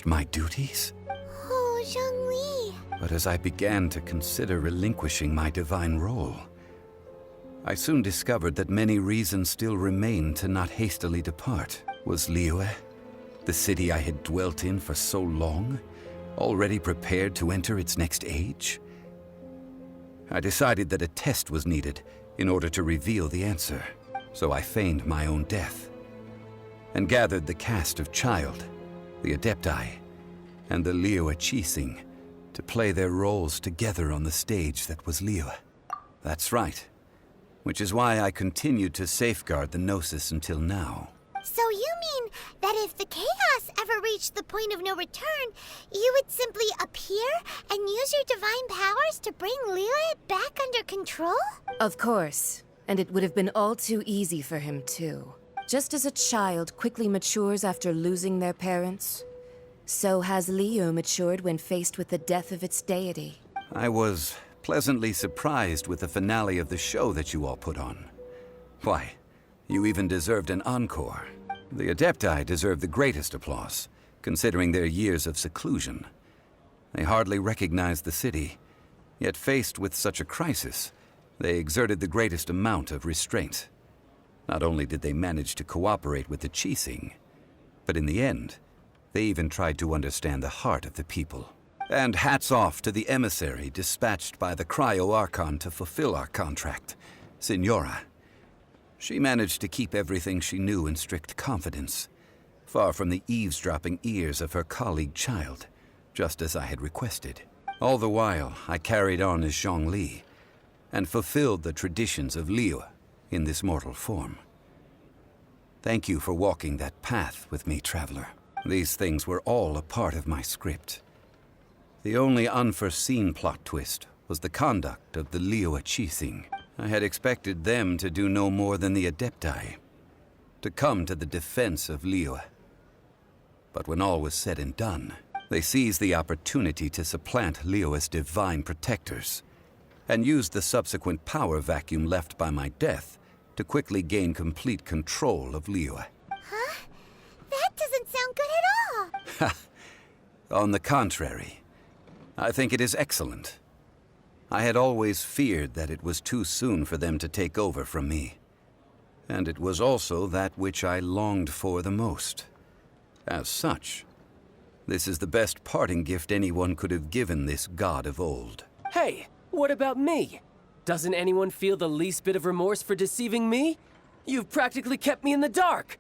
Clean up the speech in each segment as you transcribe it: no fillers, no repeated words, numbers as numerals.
discharged my duties. Oh, Zhongli. But as I began to consider relinquishing my divine role, I soon discovered that many reasons still remained to not hastily depart. Was Liyue, the city I had dwelt in for so long, already prepared to enter its next age? I decided that a test was needed in order to reveal the answer, so I feigned my own death and gathered the cast of Child, the Adepti, and the Liyue Qixing to play their roles together on the stage that was Liyue. That's right, which is why I continued to safeguard the Gnosis until now. So you mean that if the chaos ever reached the point of no return, you would simply appear and use your divine powers to bring Liyue back under control? Of course. And it would have been all too easy for him, too. Just as a child quickly matures after losing their parents, so has Liyue matured when faced with the death of its deity. I was pleasantly surprised with the finale of the show that you all put on. Why, you even deserved an encore. The Adepti deserve the greatest applause, considering their years of seclusion. They hardly recognized the city, yet faced with such a crisis, they exerted the greatest amount of restraint. Not only did they manage to cooperate with the Qixing, but in the end, they even tried to understand the heart of the people. And hats off to the emissary dispatched by the Cryo-Archon to fulfill our contract, Signora. She managed to keep everything she knew in strict confidence, far from the eavesdropping ears of her colleague Child, just as I had requested. All the while, I carried on as Zhongli, and fulfilled the traditions of Liyue in this mortal form. Thank you for walking that path with me, Traveler. These things were all a part of my script. The only unforeseen plot twist was the conduct of the Liyue Qixing. I had expected them to do no more than the Adepti, to come to the defense of Liyue. But when all was said and done, they seized the opportunity to supplant Liyue's divine protectors, and used the subsequent power vacuum left by my death to quickly gain complete control of Liyue. Huh? That doesn't sound good at all. On the contrary, I think it is excellent. I had always feared that it was too soon for them to take over from me. And it was also that which I longed for the most. As such, this is the best parting gift anyone could have given this god of old. Hey, what about me? Doesn't anyone feel the least bit of remorse for deceiving me? You've practically kept me in the dark.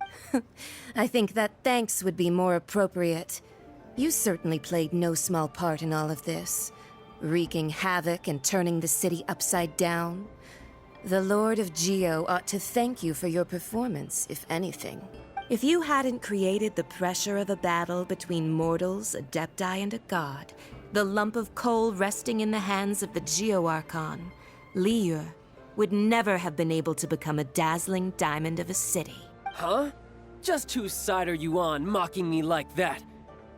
I think that thanks would be more appropriate. You certainly played no small part in all of this, wreaking havoc and turning the city upside down. The Lord of Geo ought to thank you for your performance, if anything. If you hadn't created the pressure of a battle between mortals, Adepti, and a god, the lump of coal resting in the hands of the Geo-Archon, Liyue would never have been able to become a dazzling diamond of a city. Huh? Just whose side are you on, mocking me like that?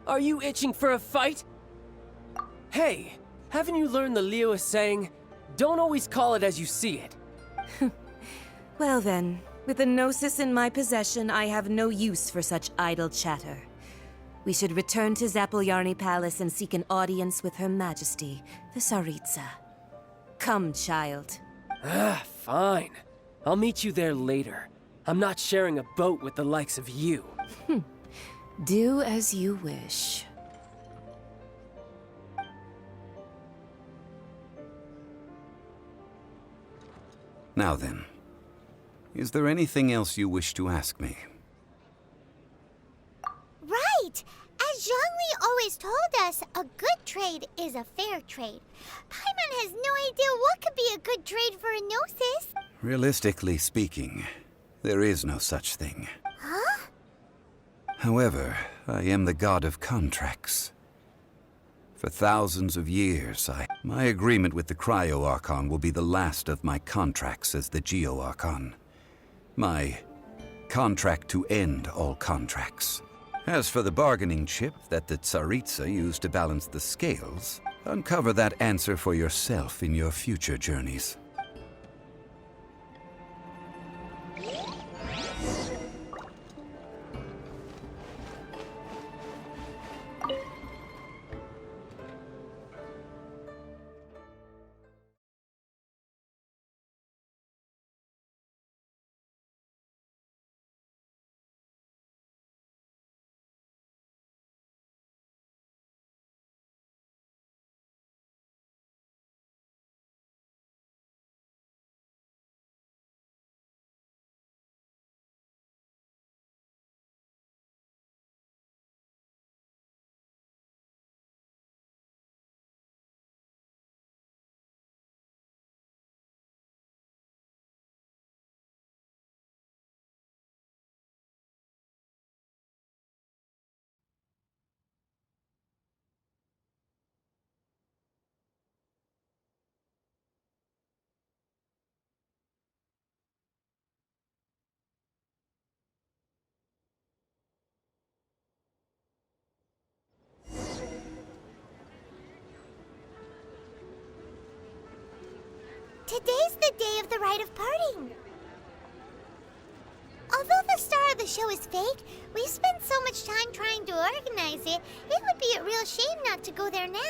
Are you itching for a fight? Hey, haven't you learned the Liyue saying, don't always call it as you see it? Well then, with the Gnosis in my possession, I have no use for such idle chatter. We should return to Zapoljarny Palace and seek an audience with Her Majesty, the Tsaritsa. Come, Child. Fine. I'll meet you there later. I'm not sharing a boat with the likes of you. Do as you wish. Now then, is there anything else you wish to ask me? Right! As Zhongli always told us, a good trade is a fair trade. Paimon has no idea what could be a good trade for a Gnosis. Realistically speaking, there is no such thing. Huh? However, I am the god of contracts. For thousands of years, my agreement with the Cryo-Archon will be the last of my contracts as the Geo-Archon. My contract to end all contracts. As for the bargaining chip that the Tsaritsa used to balance the scales, uncover that answer for yourself in your future journeys. Today's the day of the rite of parting. Although the star of the show is fake, we've spent so much time trying to organize it, it would be a real shame not to go there now.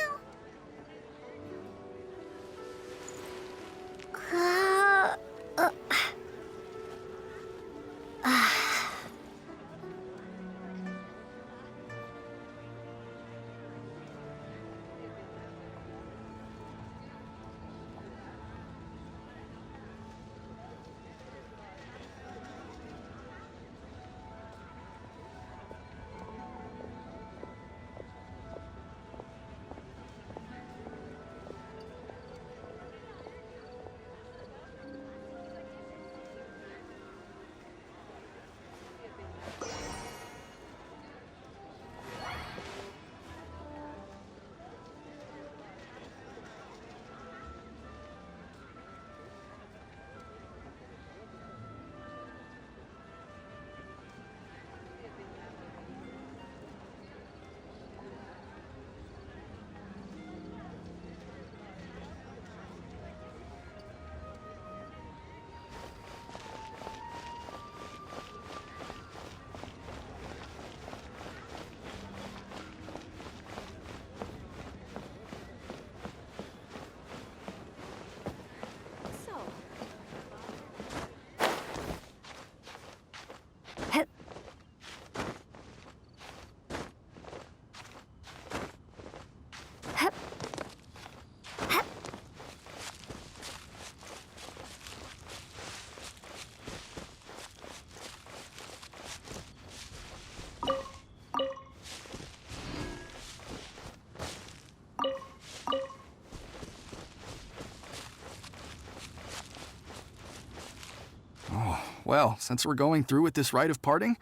Well, since we're going through with this rite of parting,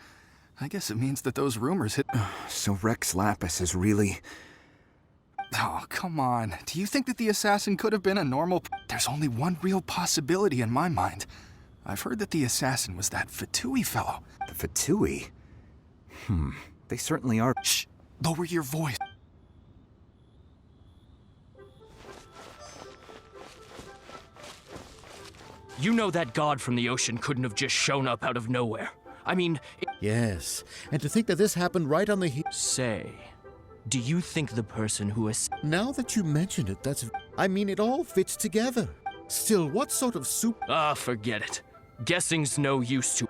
I guess it means that those rumors hit. So Rex Lapis is really... Oh, come on. Do you think that the assassin could have been a normal... There's only one real possibility in my mind. I've heard that the assassin was that Fatui fellow. The Fatui? They certainly are... Shh! Lower your voice. You know that god from the ocean couldn't have just shown up out of nowhere. I mean... Yes, and to think that this happened right on the Say, do you think the person who is... Now that you mention it, I mean, it all fits together. Still, what sort of soup... Ah, forget it. Guessing's no use to...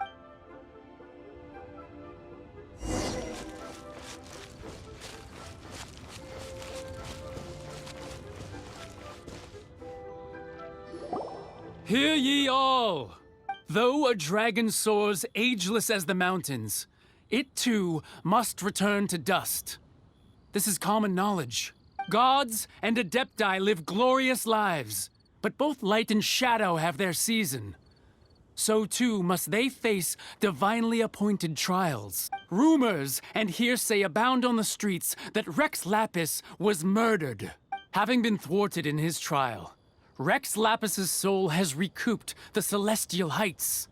Hear ye all! Though a dragon soars ageless as the mountains, it too must return to dust. This is common knowledge. Gods and Adepti live glorious lives, but both light and shadow have their season. So too must they face divinely appointed trials. Rumors and hearsay abound on the streets that Rex Lapis was murdered. Having been thwarted in his trial, Rex Lapis's soul has recouped the celestial heights.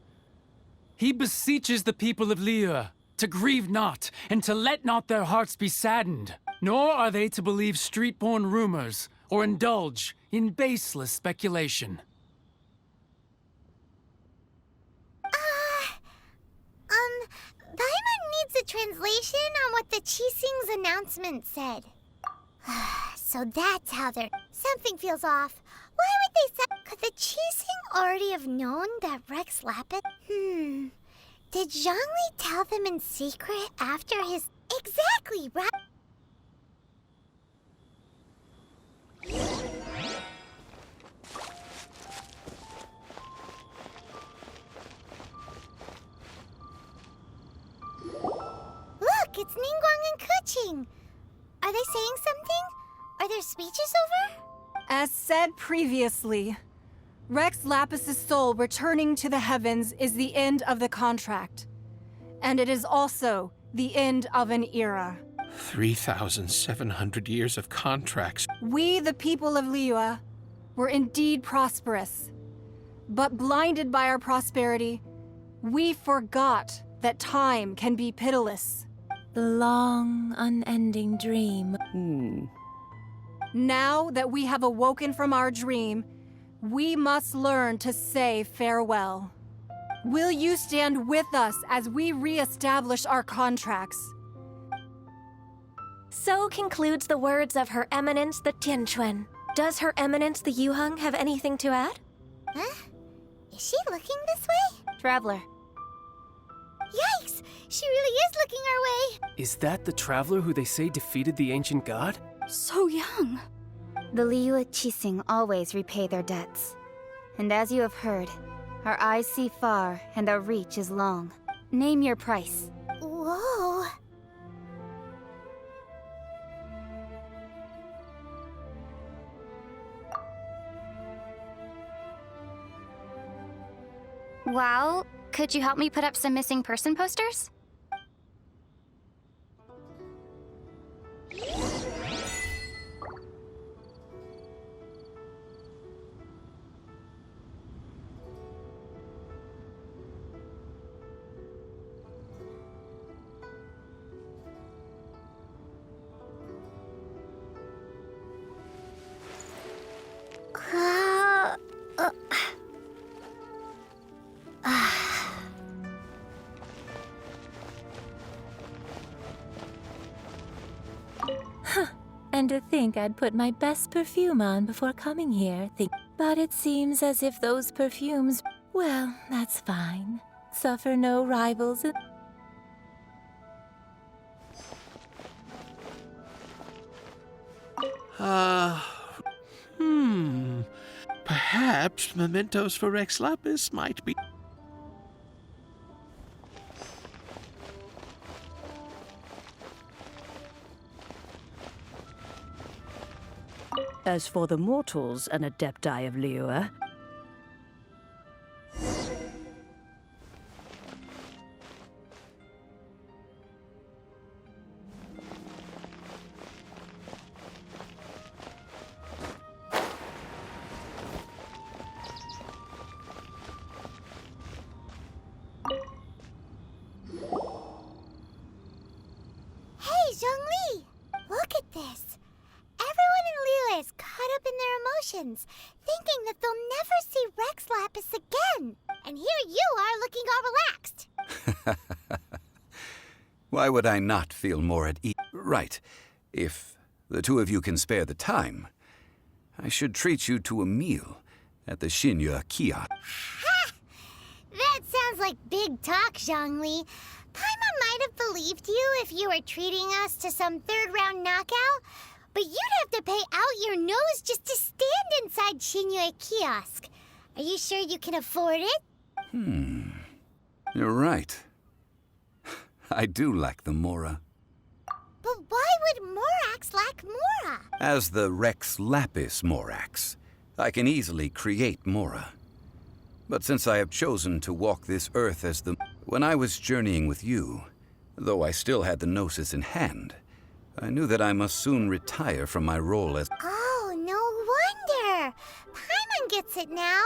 He beseeches the people of Liyue to grieve not and to let not their hearts be saddened, nor are they to believe street-born rumors or indulge in baseless speculation. Paimon needs a translation on what the Qixing's announcement said. So that's how they're... Something feels off. Why would they say... Could the Qixing already have known that Rex Lapis... Did Zhongli tell them in secret after his... Exactly, right? Look, it's Ningguang and Keqing. Are they saying something? Are their speeches over? As said previously, Rex Lapis's soul returning to the heavens is the end of the contract. And it is also the end of an era. 3,700 years of contracts. We, the people of Liyue, were indeed prosperous. But blinded by our prosperity, we forgot that time can be pitiless. The long, unending dream. Now that we have awoken from our dream, We must learn to say farewell. Will you stand with us as we re-establish our contracts? So concludes the words of Her Eminence the Tianquan. Does Her Eminence the Yuheng have anything to add? Huh? Is she looking this way? Traveler. Yikes! She really is looking our way! Is that the traveler who they say defeated the ancient god? So young. The Liyue Qixing always repay their debts. And as you have heard, our eyes see far and our reach is long. Name your price. Whoa! Well, could you help me put up some missing person posters? And to think I'd put my best perfume on before coming here. But it seems as if those perfumes... Well, that's fine. Suffer no rivals and... Perhaps mementos for Rex Lapis might be... As for the mortals and Adepti of Liyue, Hey, Zhongli! Look at this! Everyone in Liyue is caught up in their emotions, thinking that they'll never see Rex Lapis again. And here you are looking all relaxed. Why would I not feel more at ease? Right. If the two of you can spare the time, I should treat you to a meal at the Xinyu kiosk. Ha! That sounds like big talk, Zhongli. Paimon might have believed you if you were treating us to some third-round knockout, but you'd have to pay out your nose just to stand inside Xinyu kiosk. Are you sure you can afford it? You're right. I do lack the Mora. But why would Morax lack Mora? As the Rex Lapis Morax, I can easily create Mora. But since I have chosen to walk this earth as the... When I was journeying with you, though I still had the Gnosis in hand, I knew that I must soon retire from my role as... Oh, no wonder! Paimon gets it now.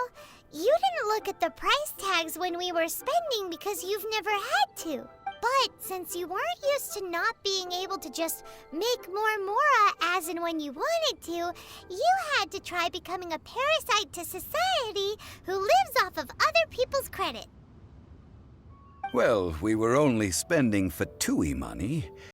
You didn't look at the price tags when we were spending because you've never had to. But since you weren't used to not being able to just make more Mora as and when you wanted to, you had to try becoming a parasite to society who lives off of other people's credit. Well, we were only spending Fatui money.